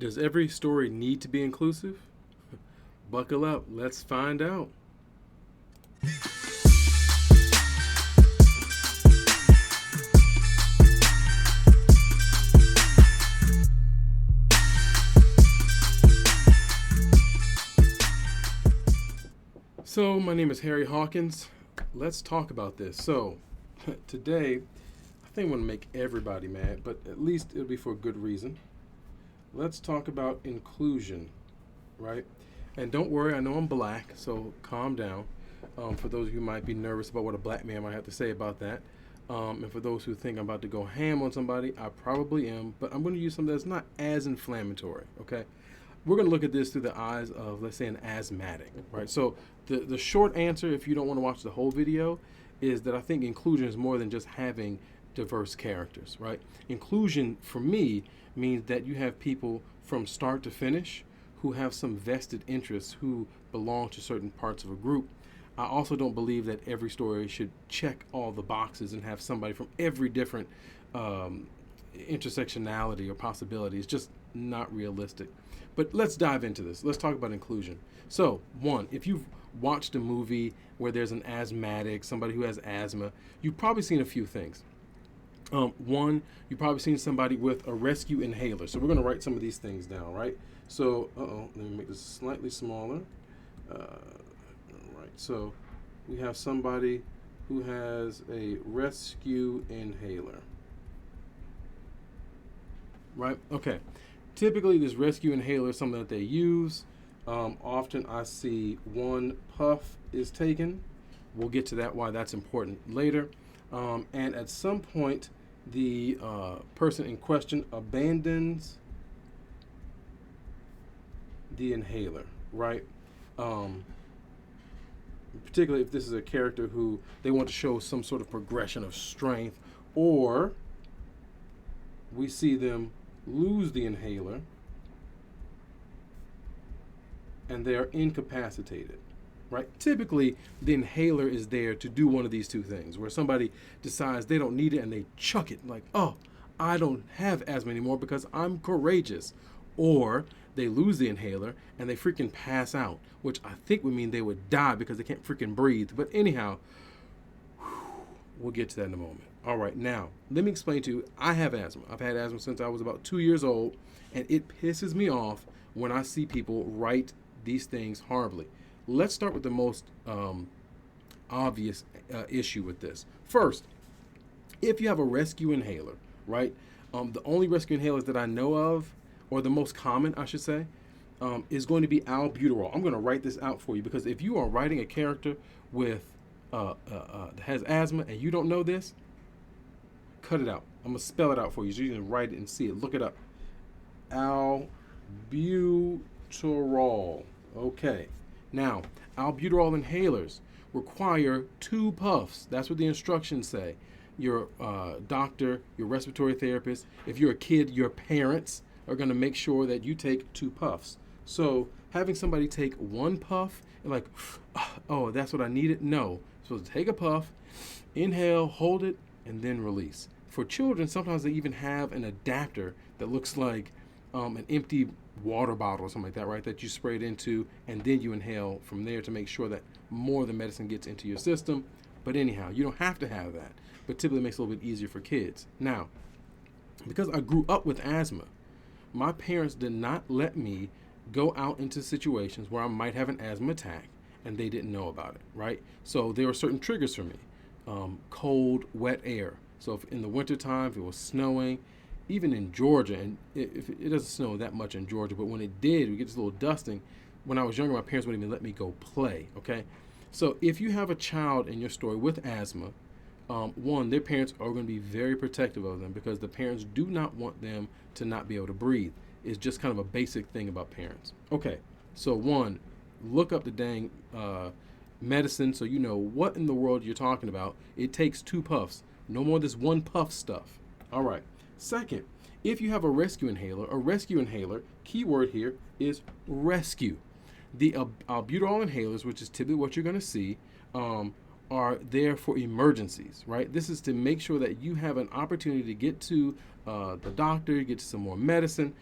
Does every story need to be inclusive? Buckle up, let's find out. So, my name is Harry Hawkins. Let's talk about this. So, today, I think I want to make everybody mad, but at least it'll be for a good reason. Let's talk about inclusion, right? And don't worry, I know I'm black, so calm down. For those of you who might be nervous about what a black man might have to say about that, and for those who think I'm about to go ham on somebody, I probably am, but I'm going to use something that's not as inflammatory, okay? We're going to look at this through the eyes of, let's say, an asthmatic, right? So the short answer, if you don't want to watch the whole video, is that I think inclusion is more than just having diverse characters, right? Inclusion, for me, means that you have people from start to finish who have some vested interests, who belong to certain parts of a group. I also don't believe that every story should check all the boxes and have somebody from every different intersectionality or possibility. It's just not realistic. But let's dive into this. Let's talk about inclusion. So, one, if you've watched a movie where there's an asthmatic, somebody who has asthma, you've probably seen a few things. One, you've probably seen somebody with a rescue inhaler. So we're going to write some of these things down, right? So, let me make this slightly smaller. Right, so we have somebody who has a rescue inhaler. Right, okay. Typically, this rescue inhaler is something that they use. Often I see one puff is taken. We'll get to that, why that's important later. And at some point, the person in question abandons the inhaler, right? Particularly if this is a character who they want to show some sort of progression of strength, or we see them lose the inhaler and they are incapacitated, right? Typically, the inhaler is there to do one of these two things, where somebody decides they don't need it and they chuck it, like, oh, I don't have asthma anymore because I'm courageous. Or they lose the inhaler and they freaking pass out, which I think would mean they would die because they can't freaking breathe. But anyhow, we'll get to that in a moment. All right, now, let me explain to you, I have asthma. I've had asthma since I was about 2 years old, and it pisses me off when I see people write these things horribly. Let's start with the most obvious issue with this. First, if you have a rescue inhaler, right? The only rescue inhalers that I know of, or the most common, I should say, is going to be albuterol. I'm going to write this out for you, because if you are writing a character with that has asthma and you don't know this, cut it out. I'm going to spell it out for you so you can write it and see it. Look it up. Albuterol. Okay. Now, albuterol inhalers require 2 puffs. That's what the instructions say. Your doctor, your respiratory therapist, if you're a kid, your parents are going to make sure that you take 2 puffs. So having somebody take 1 puff and like, oh, that's what I needed? No. So take a puff, inhale, hold it, and then release. For children, sometimes they even have an adapter that looks like an empty water bottle or something like that, right? That you spray it into, and then you inhale from there to make sure that more of the medicine gets into your system. But anyhow, you don't have to have that. But typically it makes it a little bit easier for kids. Now, because I grew up with asthma, my parents did not let me go out into situations where I might have an asthma attack and they didn't know about it, right? So there were certain triggers for me. Cold, wet air. So if in the wintertime, if it was snowing, even in Georgia, and it doesn't snow that much in Georgia, but when it did, we get this little dusting. When I was younger, my parents wouldn't even let me go play, okay? So if you have a child in your story with asthma, one, their parents are going to be very protective of them, because the parents do not want them to not be able to breathe. It's just kind of a basic thing about parents. Okay, so one, look up the dang medicine so you know what in the world you're talking about. It takes 2 puffs. No more of this 1 puff stuff. All right. Second, if you have a rescue inhaler, keyword here is rescue. The albuterol inhalers, which is typically what you're going to see, are there for emergencies, right? This is to make sure that you have an opportunity to get to the doctor, get to some more medicine.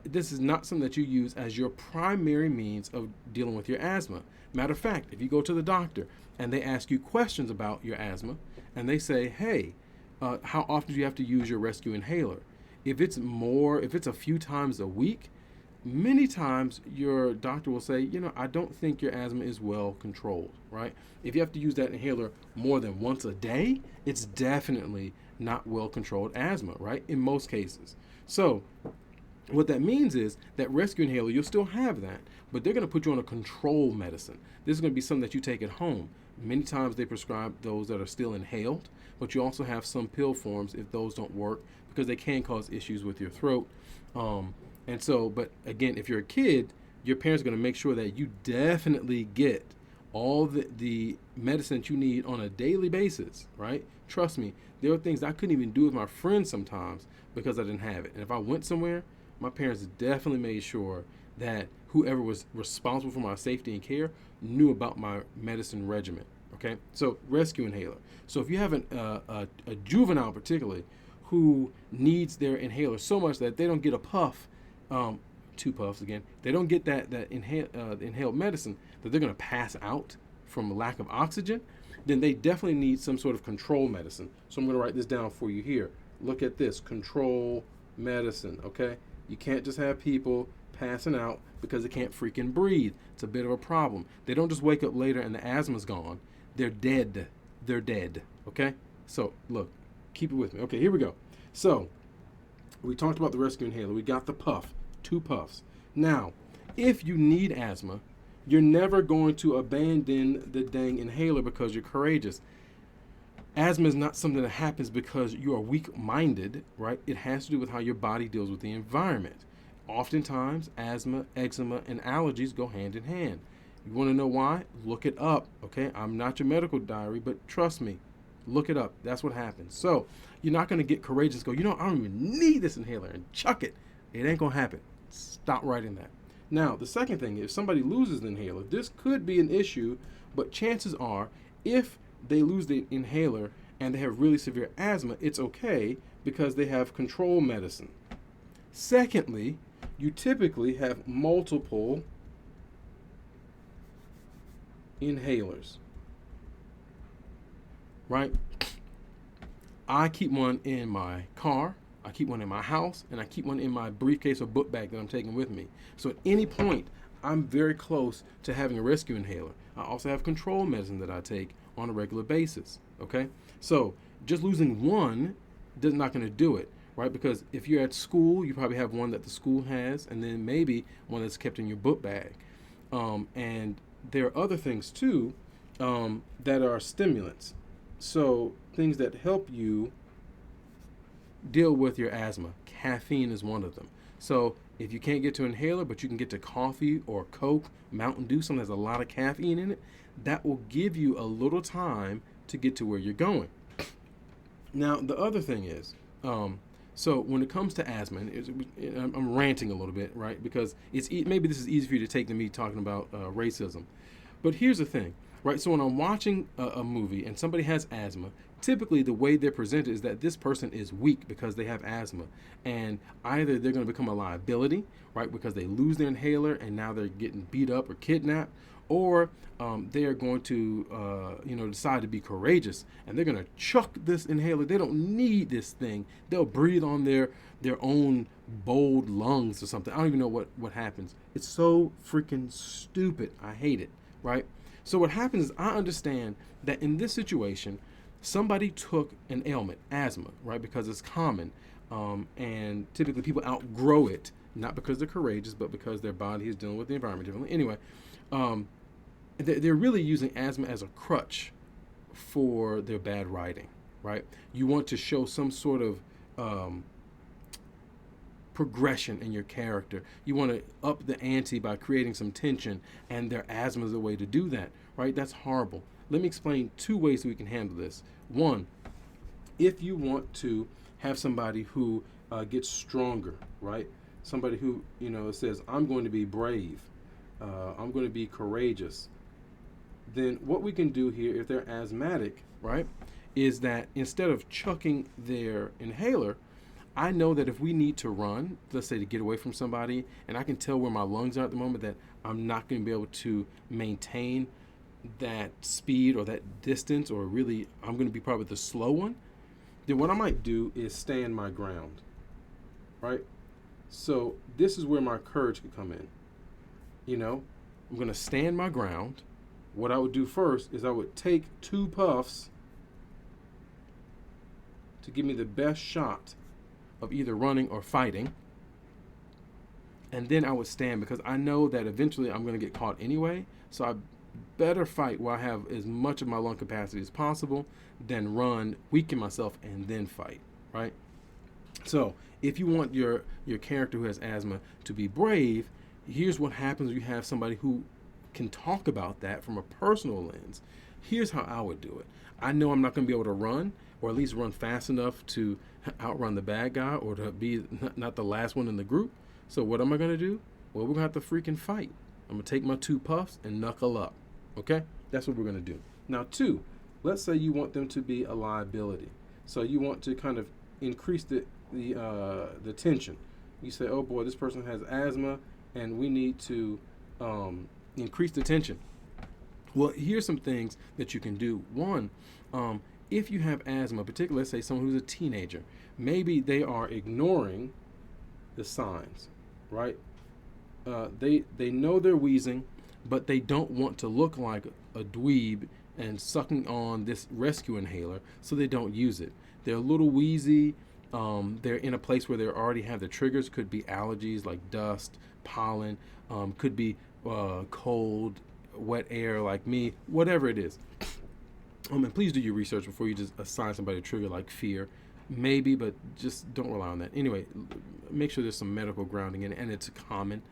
this is not something that you use as your primary means of dealing with your asthma. Matter of fact, if you go to the doctor and they ask you questions about your asthma, and they say, hey, how often do you have to use your rescue inhaler? If it's a few times a week, many times your doctor will say, I don't think your asthma is well controlled, right? If you have to use that inhaler more than once a day, it's definitely not well controlled asthma, right? In most cases. So what that means is that rescue inhaler, you'll still have that, but they're going to put you on a control medicine. This is going to be something that you take at home. Many times they prescribe those that are still inhaled, but you also have some pill forms if those don't work, because they can cause issues with your throat. But again, if you're a kid, your parents are going to make sure that you definitely get all the medicine that you need on a daily basis, right? Trust me, there are things I couldn't even do with my friends sometimes because I didn't have it. And if I went somewhere, my parents definitely made sure that whoever was responsible for my safety and care knew about my medicine regimen. Okay, so rescue inhaler. So if you have a juvenile particularly who needs their inhaler so much that they don't get a puff, 2 puffs again, they don't get that inhaled medicine, that they're going to pass out from lack of oxygen, then they definitely need some sort of control medicine. So I'm going to write this down for you here. Look at this, control medicine, okay? You can't just have people passing out because they can't freaking breathe. It's a bit of a problem. They don't just wake up later and the asthma's gone. They're dead. They're dead, okay? So look, keep it with me. Okay, here we go. So we talked about the rescue inhaler. We got the puff, 2 puffs. Now, if you need asthma, you're never going to abandon the dang inhaler because you're courageous. Asthma is not something that happens because you are weak-minded, right? It has to do with how your body deals with the environment. Oftentimes, asthma, eczema, and allergies go hand in hand. You want to know why? Look it up, okay? I'm not your medical diary, but trust me, look it up. That's what happens. So you're not going to get courageous and go, I don't even need this inhaler, and chuck it. It ain't going to happen. Stop writing that. Now, the second thing, if somebody loses the inhaler, this could be an issue, but chances are, if they lose the inhaler and they have really severe asthma, it's okay because they have control medicine. Secondly, you typically have multiple inhalers, right? I keep one in my car, I keep one in my house, and I keep one in my briefcase or book bag that I'm taking with me. So at any point, I'm very close to having a rescue inhaler. I also have control medicine that I take on a regular basis, okay? So just losing one is not going to do it, right? Because if you're at school, you probably have one that the school has, and then maybe one that's kept in your book bag. And there are other things too that are stimulants. So things that help you deal with your asthma. Caffeine is one of them. So if you can't get to inhaler, but you can get to coffee or Coke, Mountain Dew, something that has a lot of caffeine in it, that will give you a little time to get to where you're going. Now, the other thing is, so when it comes to asthma, and I'm ranting a little bit, right? Because maybe this is easy for you to take than me talking about racism. But here's the thing, right? So when I'm watching a movie and somebody has asthma, typically the way they're presented is that this person is weak because they have asthma. And either they're going to become a liability, right? Because they lose their inhaler and now they're getting beat up or kidnapped. Or they are going to, decide to be courageous, and they're going to chuck this inhaler. They don't need this thing. They'll breathe on their own bold lungs or something. I don't even know what happens. It's so freaking stupid. I hate it, right? So what happens is I understand that in this situation, somebody took an ailment, asthma, right, because it's common, and typically people outgrow it, not because they're courageous, but because their body is dealing with the environment differently. Anyway, they're really using asthma as a crutch for their bad writing, right? You want to show some sort of progression in your character. You want to up the ante by creating some tension, and their asthma is a way to do that, right? That's horrible. Let me explain 2 ways we can handle this. One, if you want to have somebody who gets stronger, right? Somebody who, says, I'm going to be brave. I'm going to be courageous. Then what we can do here, if they're asthmatic, right, is that instead of chucking their inhaler, I know that if we need to run, let's say to get away from somebody, and I can tell where my lungs are at the moment, that I'm not going to be able to maintain that speed or that distance, or really I'm going to be probably the slow one, then what I might do is stand my ground, right? So this is where my courage could come in. You know, I'm going to stand my ground. What I would do first is I would take 2 puffs to give me the best shot of either running or fighting. And then I would stand, because I know that eventually I'm going to get caught anyway. So I better fight while I have as much of my lung capacity as possible than run, weaken myself, and then fight, right? So if you want your character who has asthma to be brave, here's what happens when you have somebody who can talk about that from a personal lens. Here's how I would do it. I know I'm not going to be able to run, or at least run fast enough to outrun the bad guy, or to be not the last one in the group. So what am I going to do? Well, we're going to have to freaking fight. I'm going to take my 2 puffs and knuckle up. Okay? That's what we're going to do. Now, 2, let's say you want them to be a liability. So you want to kind of increase the tension. You say, oh boy, this person has asthma, and we need to increase the tension. Well, here's some things that you can do. One, if you have asthma, particularly, let's say someone who's a teenager, maybe they are ignoring the signs, right? They know they're wheezing, but they don't want to look like a dweeb and sucking on this rescue inhaler, so they don't use it. They're a little wheezy. They're in a place where they already have the triggers. Could be allergies like dust, pollen, could be cold, wet air like me, whatever it is. And please do your research before you just assign somebody a trigger like fear. Maybe, but just don't rely on that. Anyway, make sure there's some medical grounding in it, and it's common.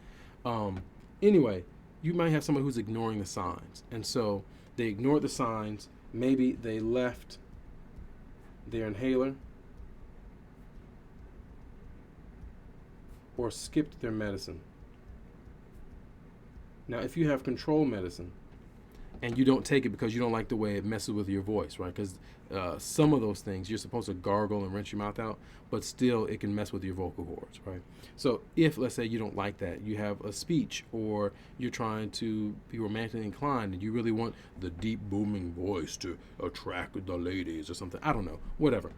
Anyway, you might have someone who's ignoring the signs. And so they ignored the signs. Maybe they left their inhaler or skipped their medicine. Now, if you have control medicine and you don't take it because you don't like the way it messes with your voice, right? Because some of those things you're supposed to gargle and rinse your mouth out, but still it can mess with your vocal cords, right? So if, let's say, you don't like that, you have a speech, or you're trying to be romantically inclined and you really want the deep booming voice to attract the ladies or something, I don't know, whatever.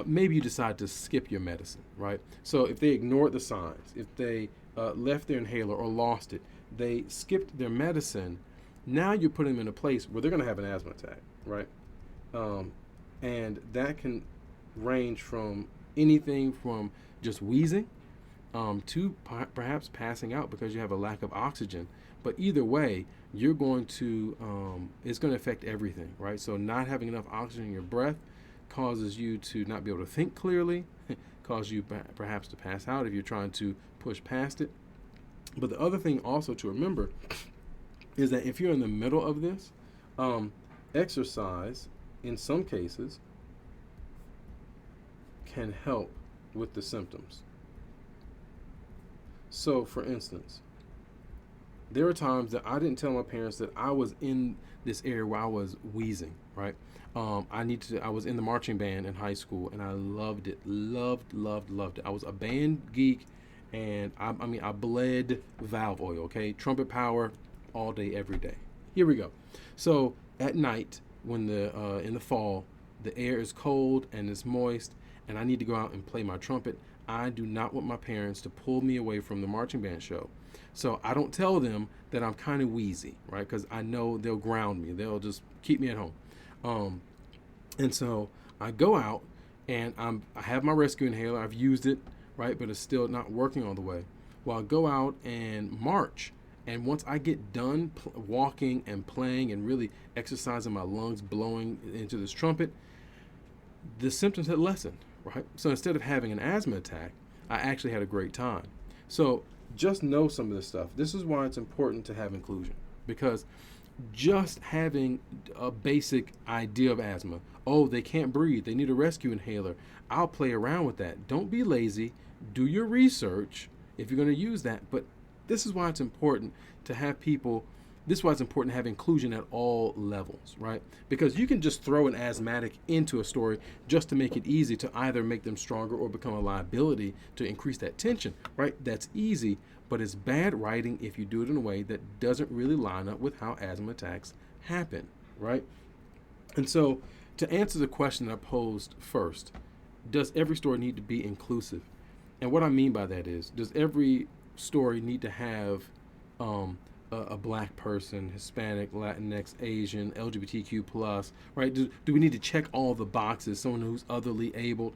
Maybe you decide to skip your medicine, right? So if they ignored the signs, if they left their inhaler or lost it, they skipped their medicine, now you're putting them in a place where they're going to have an asthma attack, right? And that can range from anything from just wheezing to perhaps passing out because you have a lack of oxygen. But either way, you're going to, it's going to affect everything, right? So not having enough oxygen in your breath causes you to not be able to think clearly, cause you perhaps to pass out if you're trying to push past it. But the other thing also to remember is that if you're in the middle of this, exercise in some cases can help with the symptoms. So for instance, there are times that I didn't tell my parents that I was in this area where I was wheezing, right? I was in the marching band in high school, and I loved it, loved it. I was a band geek, and I bled valve oil, okay? Trumpet power all day, every day. Here we go. So at night, when in the fall, the air is cold and it's moist, and I need to go out and play my trumpet, I do not want my parents to pull me away from the marching band show. So I don't tell them that I'm kind of wheezy, right? Because I know they'll ground me. They'll just keep me at home. And so I go out, and I have my rescue inhaler. I've used it, right? But it's still not working all the way. Well, I'll go out and march. And once I get done walking and playing and really exercising my lungs, blowing into this trumpet, the symptoms had lessened, right? So instead of having an asthma attack, I actually had a great time. So just know some of this stuff. This is why it's important to have inclusion, because just having a basic idea of asthma, oh, they can't breathe, they need a rescue inhaler, I'll play around with that. Don't be lazy. Do your research if you're going to use that. But this is why it's important to have people This is why it's important to have inclusion at all levels, right? Because you can just throw an asthmatic into a story just to make it easy to either make them stronger or become a liability to increase that tension, right? That's easy, but it's bad writing if you do it in a way that doesn't really line up with how asthma attacks happen, right? And so, to answer the question that I posed first, does every story need to be inclusive? And what I mean by that is, does every story need to have a black person, Hispanic, Latinx, Asian, LGBTQ plus, right? Do we need to check all the boxes? Someone who's otherly abled?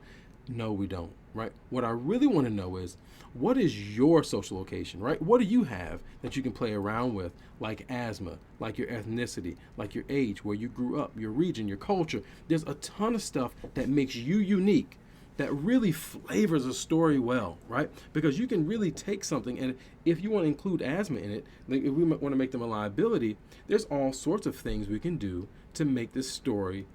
No, we don't, right? What I really want to know is, what is your social location, right? What do you have that you can play around with, like asthma, like your ethnicity, like your age, where you grew up, your region, your culture? There's a ton of stuff that makes you unique, that really flavors a story well, right? Because you can really take something, and if you want to include asthma in it, like if we want to make them a liability, there's all sorts of things we can do to make this story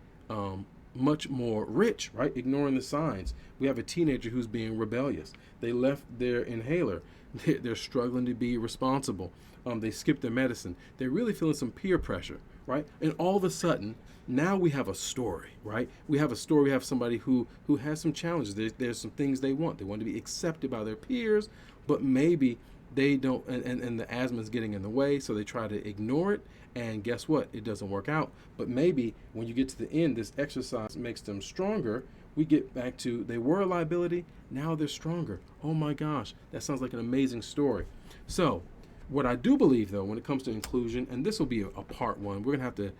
much more rich, right? Ignoring the signs. We have a teenager who's being rebellious. They left their inhaler. They're struggling to be responsible. They skipped their medicine. They're really feeling some peer pressure, right? And all of a sudden, now we have a story, right? We have a story. We have somebody who has some challenges. There's some things they want. They want to be accepted by their peers, but maybe they don't, and the asthma is getting in the way, so they try to ignore it. And guess what? It doesn't work out. But maybe when you get to the end, this exercise makes them stronger. We get back to they were a liability, now they're stronger. Oh my gosh, that sounds like an amazing story. So, what I do believe though, when it comes to inclusion, and this will be a part one, we're gonna have to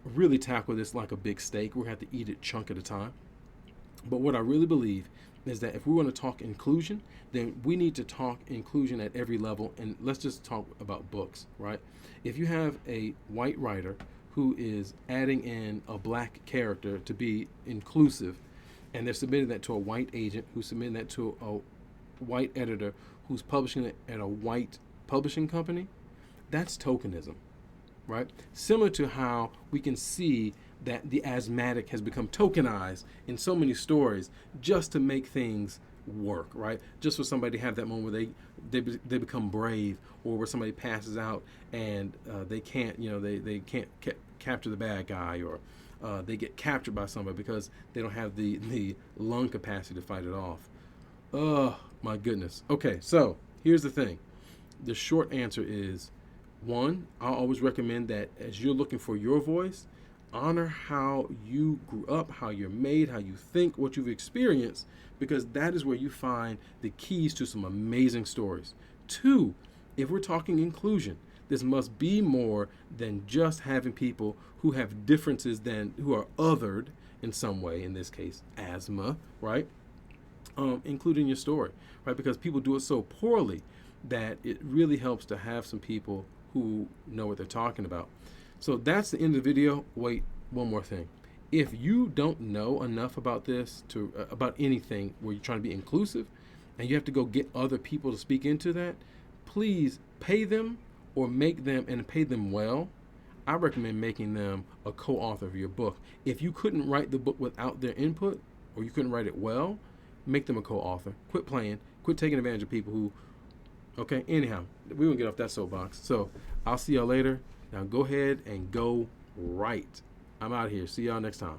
really tackle this like a big steak. We're gonna have to eat it chunk at a time. But what I really believe is that if we want to talk inclusion, then we need to talk inclusion at every level. And let's just talk about books, right? If you have a white writer who is adding in a black character to be inclusive, and they're submitting that to a white agent who's submitting that to a white editor who's publishing it at a white publishing company, that's tokenism, right? Similar to how we can see that the asthmatic has become tokenized in so many stories just to make things work, right? Just for somebody to have that moment where they become brave, or where somebody passes out and they can't, they can't capture the bad guy, or they get captured by somebody because they don't have the lung capacity to fight it off. Oh my goodness. Okay, so here's the thing. The short answer is, one, I'll always recommend that as you're looking for your voice, honor how you grew up, how you're made, how you think, what you've experienced, because that is where you find the keys to some amazing stories. Two, if we're talking inclusion, this must be more than just having people who have differences who are othered in some way, in this case, asthma, right? Including your story, right? Because people do it so poorly that it really helps to have some people who know what they're talking about. So that's the end of the video. Wait, one more thing. If you don't know enough about this, about anything where you're trying to be inclusive, and you have to go get other people to speak into that, please pay them, or make them, and pay them well. I recommend making them a co-author of your book. If you couldn't write the book without their input, or you couldn't write it well, make them a co-author. Quit playing. Quit taking advantage of people who, okay, anyhow, we won't get off that soapbox. So I'll see y'all later. Now go ahead and go write. I'm out here. See y'all next time.